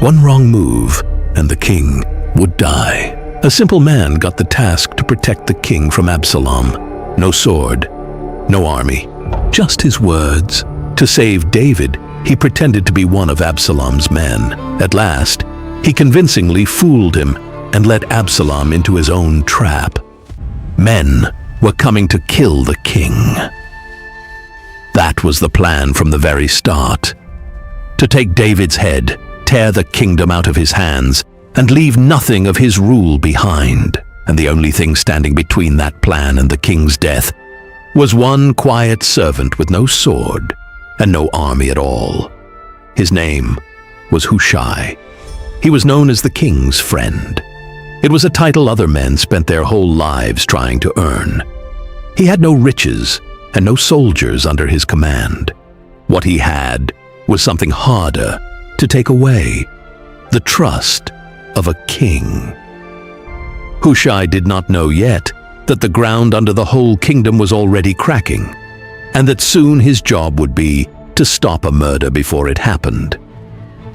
One wrong move, and the king would die. A simple man got the task to protect the king from Absalom. No sword, no army, just his words. To save David, he pretended to be one of Absalom's men. At last, he convincingly fooled him and led Absalom into his own trap. Men were coming to kill the king. That was the plan from the very start. To take David's head, tear the kingdom out of his hands, and leave nothing of his rule behind. And the only thing standing between that plan and the king's death was one quiet servant with no sword and no army at all. His name was Hushai. He was known as the king's friend. It was a title other men spent their whole lives trying to earn. He had no riches and no soldiers under his command. What he had was something harder to take away: the trust of a king. Hushai did not know yet that the ground under the whole kingdom was already cracking, and that soon his job would be to stop a murder before it happened.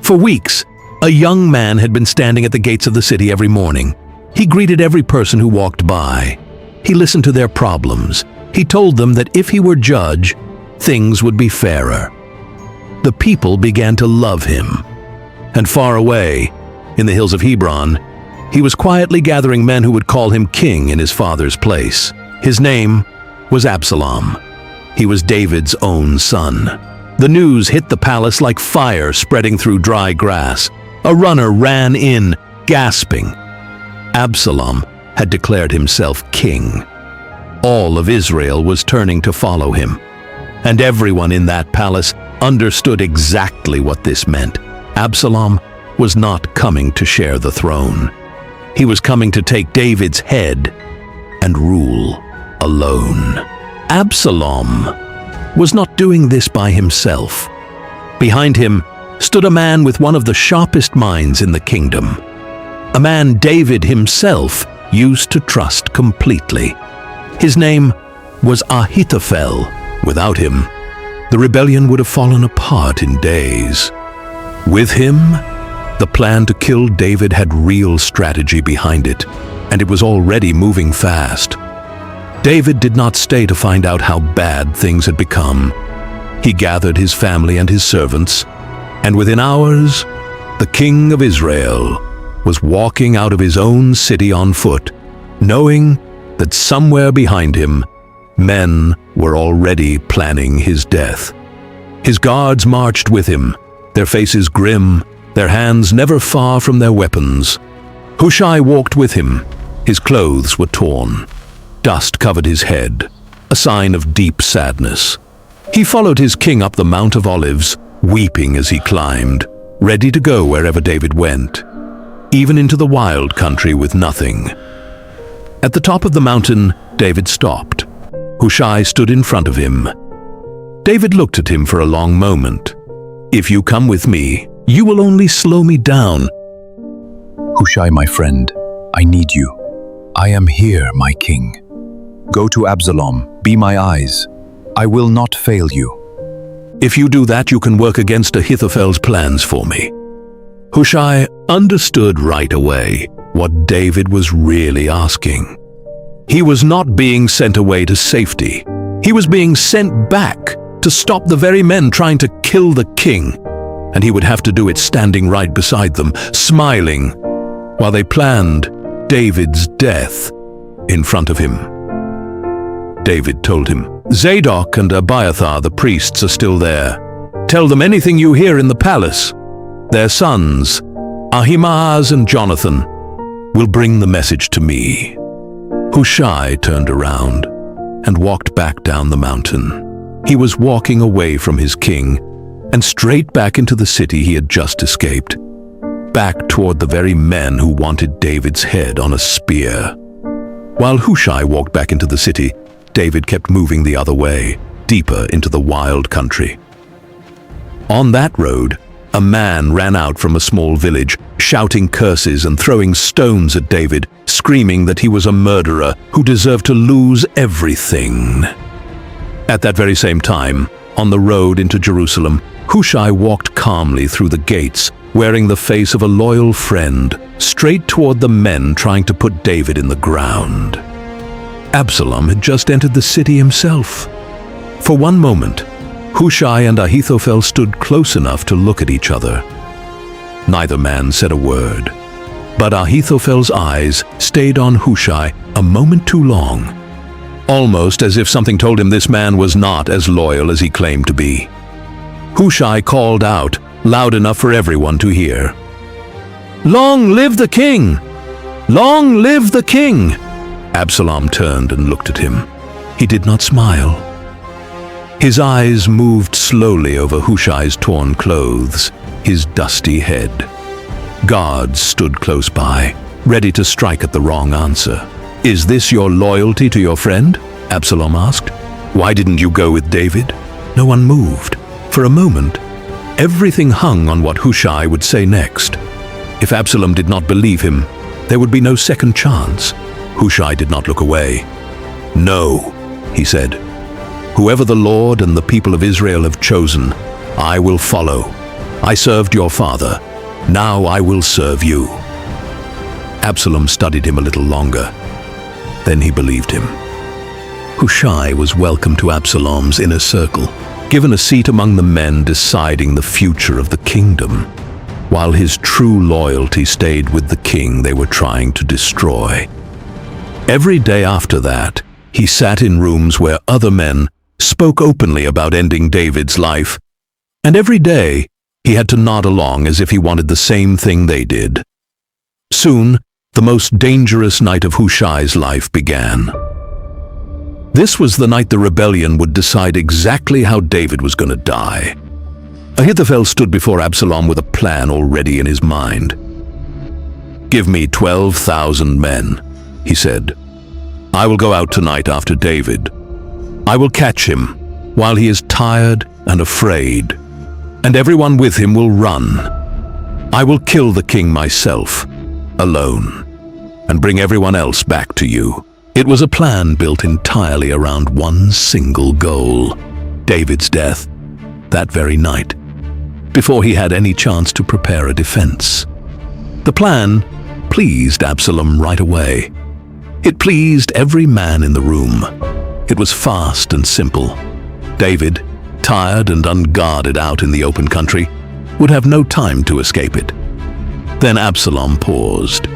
For weeks, a young man had been standing at the gates of the city every morning. He greeted every person who walked by. He listened to their problems. He told them that if he were judge, things would be fairer. The people began to love him. And far away, in the hills of Hebron, he was quietly gathering men who would call him king in his father's place. His name was Absalom. He was David's own son. The news hit the palace like fire spreading through dry grass. A runner ran in, gasping. Absalom had declared himself king. All of Israel was turning to follow him. And everyone in that palace understood exactly what this meant. Absalom was not coming to share the throne. He was coming to take David's head and rule alone. Absalom was not doing this by himself. Behind him stood a man with one of the sharpest minds in the kingdom. A man David himself used to trust completely. His name was Ahithophel. Without him, the rebellion would have fallen apart in days. With him, the plan to kill David had real strategy behind it, and it was already moving fast. David did not stay to find out how bad things had become. He gathered his family and his servants, and within hours, the king of Israel was walking out of his own city on foot, knowing that somewhere behind him, men were already planning his death. His guards marched with him, their faces grim, their hands never far from their weapons. Hushai walked with him. His clothes were torn. Dust covered his head, a sign of deep sadness. He followed his king up the Mount of Olives, weeping as he climbed, ready to go wherever David went, even into the wild country with nothing. At the top of the mountain, David stopped. Hushai stood in front of him. David looked at him for a long moment. "If you come with me, you will only slow me down." "Hushai, my friend, I need you. I am here, my king. Go to Absalom, be my eyes. I will not fail you." "If you do that, you can work against Ahithophel's plans for me." Hushai understood right away what David was really asking. He was not being sent away to safety. He was being sent back to stop the very men trying to kill the king. And he would have to do it standing right beside them, smiling, while they planned David's death in front of him. David told him, "Zadok and Abiathar, the priests, are still there. Tell them anything you hear in the palace. Their sons, Ahimaaz and Jonathan, will bring the message to me." Hushai turned around and walked back down the mountain. He was walking away from his king and straight back into the city he had just escaped, back toward the very men who wanted David's head on a spear. While Hushai walked back into the city, David kept moving the other way, deeper into the wild country. On that road, a man ran out from a small village, shouting curses and throwing stones at David, screaming that he was a murderer who deserved to lose everything. At that very same time, on the road into Jerusalem, Hushai walked calmly through the gates, wearing the face of a loyal friend, straight toward the men trying to put David in the ground. Absalom had just entered the city himself. For one moment, Hushai and Ahithophel stood close enough to look at each other. Neither man said a word, but Ahithophel's eyes stayed on Hushai a moment too long, almost as if something told him this man was not as loyal as he claimed to be. Hushai called out, loud enough for everyone to hear, "Long live the king! Long live the king!" Absalom turned and looked at him. He did not smile. His eyes moved slowly over Hushai's torn clothes, his dusty head. Guards stood close by, ready to strike at the wrong answer. "Is this your loyalty to your friend?" Absalom asked. "Why didn't you go with David?" No one moved. For a moment, everything hung on what Hushai would say next. If Absalom did not believe him, there would be no second chance. Hushai did not look away. "No," he said. "Whoever the Lord and the people of Israel have chosen, I will follow. I served your father. Now I will serve you." Absalom studied him a little longer. Then he believed him. Hushai was welcome to Absalom's inner circle, given a seat among the men deciding the future of the kingdom, while his true loyalty stayed with the king they were trying to destroy. Every day after that, he sat in rooms where other men spoke openly about ending David's life, and every day he had to nod along as if he wanted the same thing they did. Soon, the most dangerous night of Hushai's life began. This was the night the rebellion would decide exactly how David was going to die. Ahithophel stood before Absalom with a plan already in his mind. "Give me 12,000 men," he said. "I will go out tonight after David. I will catch him while he is tired and afraid, and everyone with him will run. I will kill the king myself, alone, and bring everyone else back to you." It was a plan built entirely around one single goal: David's death, that very night, before he had any chance to prepare a defense. The plan pleased Absalom right away. It pleased every man in the room. It was fast and simple. David, tired and unguarded out in the open country, would have no time to escape it. Then Absalom paused.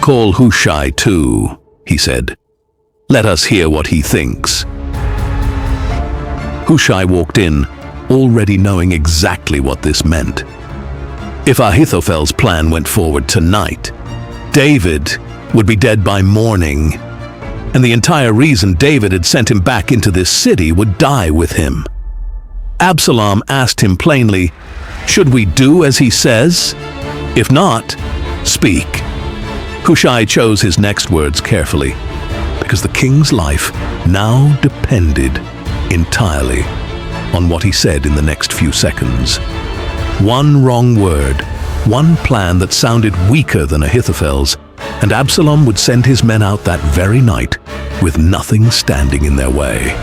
"Call Hushai too," he said. "Let us hear what he thinks." Hushai walked in, already knowing exactly what this meant. If Ahithophel's plan went forward tonight, David would be dead by morning, and the entire reason David had sent him back into this city would die with him. Absalom asked him plainly, "Should we do as he says? If not, speak." Hushai chose his next words carefully, because the king's life now depended entirely on what he said in the next few seconds. One wrong word, one plan that sounded weaker than Ahithophel's, and Absalom would send his men out that very night with nothing standing in their way.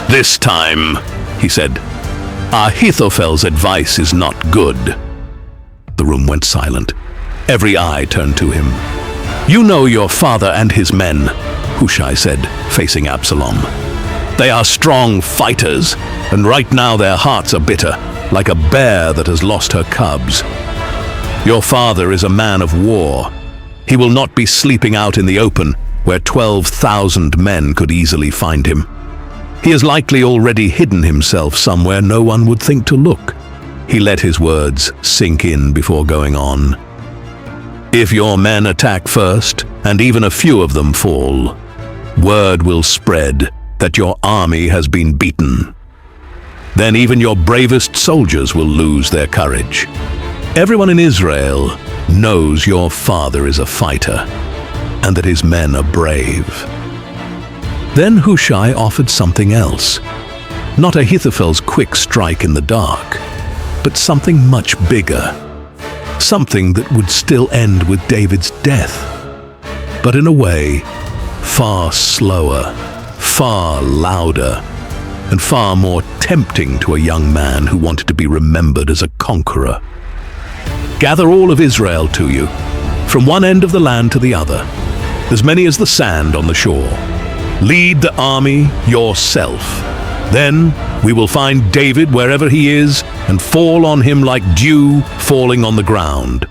"This time," he said, "Ahithophel's advice is not good." The room went silent. Every eye turned to him. "You know your father and his men," Hushai said, facing Absalom. "They are strong fighters, and right now their hearts are bitter, like a bear that has lost her cubs. Your father is a man of war. He will not be sleeping out in the open, where 12,000 men could easily find him. He has likely already hidden himself somewhere no one would think to look." He let his words sink in before going on. "If your men attack first, and even a few of them fall, word will spread that your army has been beaten. Then even your bravest soldiers will lose their courage. Everyone in Israel knows your father is a fighter, and that his men are brave." Then Hushai offered something else. Not Ahithophel's quick strike in the dark, but something much bigger. Something that would still end with David's death, but in a way far slower, far louder, and far more tempting to a young man who wanted to be remembered as a conqueror. Gather all of Israel to you, from one end of the land to the other, as many as the sand on the shore. Lead the army yourself. Then we will find David wherever he is and fall on him like dew falling on the ground.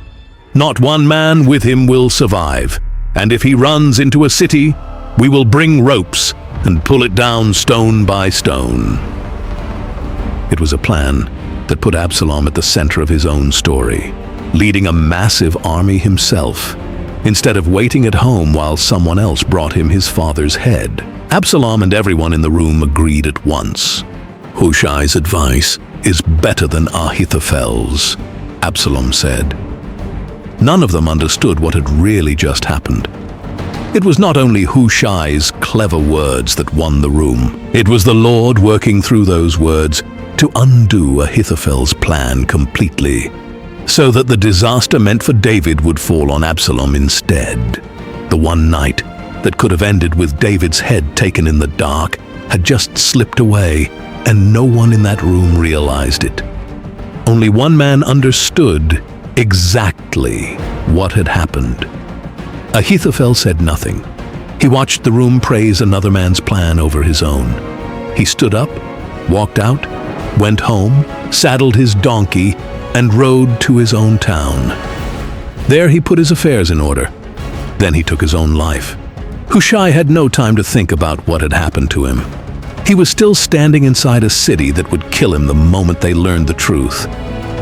Not one man with him will survive, and if he runs into a city, we will bring ropes and pull it down stone by stone." It was a plan that put Absalom at the center of his own story, leading a massive army himself, instead of waiting at home while someone else brought him his father's head. Absalom and everyone in the room agreed at once. "Hushai's advice is better than Ahithophel's," Absalom said. None of them understood what had really just happened. It was not only Hushai's clever words that won the room. It was the Lord working through those words to undo Ahithophel's plan completely, so that the disaster meant for David would fall on Absalom instead. The one night that could have ended with David's head taken in the dark had just slipped away, and no one in that room realized it. Only one man understood exactly what had happened. Ahithophel said nothing. He watched the room praise another man's plan over his own. He stood up, walked out, went home, saddled his donkey, and rode to his own town. There he put his affairs in order. Then he took his own life. Hushai had no time to think about what had happened to him. He was still standing inside a city that would kill him the moment they learned the truth.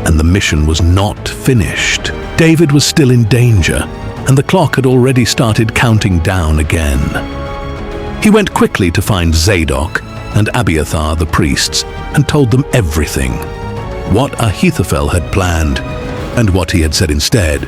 And the mission was not finished. David was still in danger, and the clock had already started counting down again. He went quickly to find Zadok and Abiathar the priests and told them everything. What Ahithophel had planned and what he had said instead.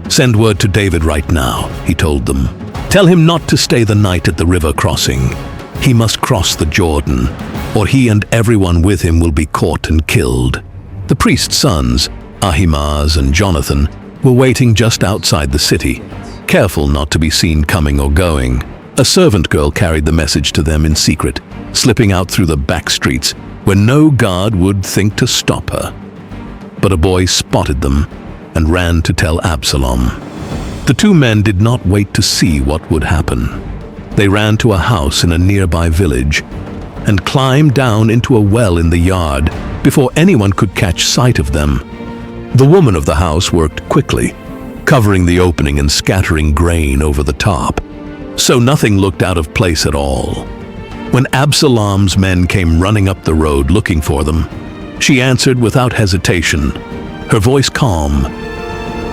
"Send word to David right now," he told them. "Tell him not to stay the night at the river crossing. He must cross the Jordan, or he and everyone with him will be caught and killed." The priest's sons, Ahimaaz and Jonathan, were waiting just outside the city, careful not to be seen coming or going. A servant girl carried the message to them in secret, slipping out through the back streets where no guard would think to stop her. But a boy spotted them and ran to tell Absalom. The two men did not wait to see what would happen. They ran to a house in a nearby village and climbed down into a well in the yard before anyone could catch sight of them. The woman of the house worked quickly, covering the opening and scattering grain over the top, so nothing looked out of place at all. When Absalom's men came running up the road looking for them, she answered without hesitation, her voice calm.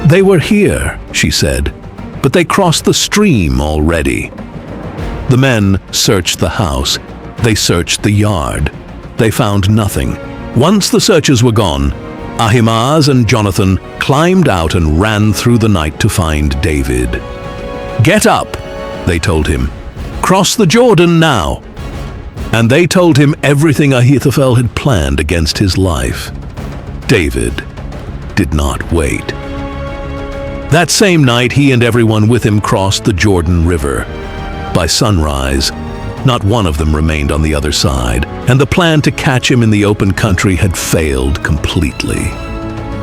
"They were here," she said, "but they crossed the stream already." The men searched the house. They searched the yard. They found nothing. Once the searchers were gone, Ahimaaz and Jonathan climbed out and ran through the night to find David. "Get up," they told him. "Cross the Jordan now." And they told him everything Ahithophel had planned against his life. David did not wait. That same night, he and everyone with him crossed the Jordan River. By sunrise, not one of them remained on the other side, and the plan to catch him in the open country had failed completely.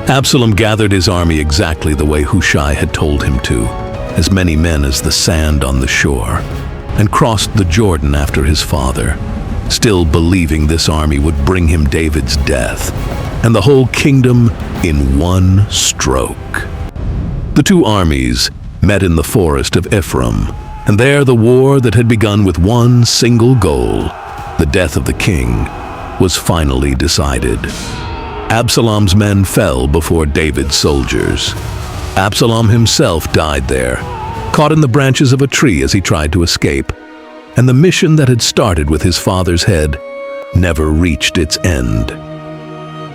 Absalom gathered his army exactly the way Hushai had told him to, as many men as the sand on the shore, and crossed the Jordan after his father, still believing this army would bring him David's death, and the whole kingdom in one stroke. The two armies met in the forest of Ephraim, and there the war that had begun with one single goal, the death of the king, was finally decided. Absalom's men fell before David's soldiers. Absalom himself died there, caught in the branches of a tree as he tried to escape, and the mission that had started with his father's head never reached its end.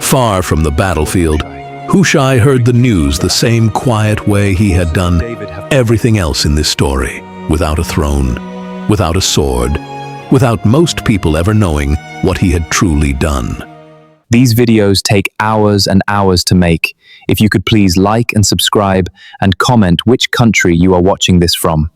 Far from the battlefield, Hushai heard the news the same quiet way he had done everything else in this story. Without a throne, without a sword, without most people ever knowing what he had truly done. These videos take hours and hours to make. If you could please like and subscribe and comment which country you are watching this from.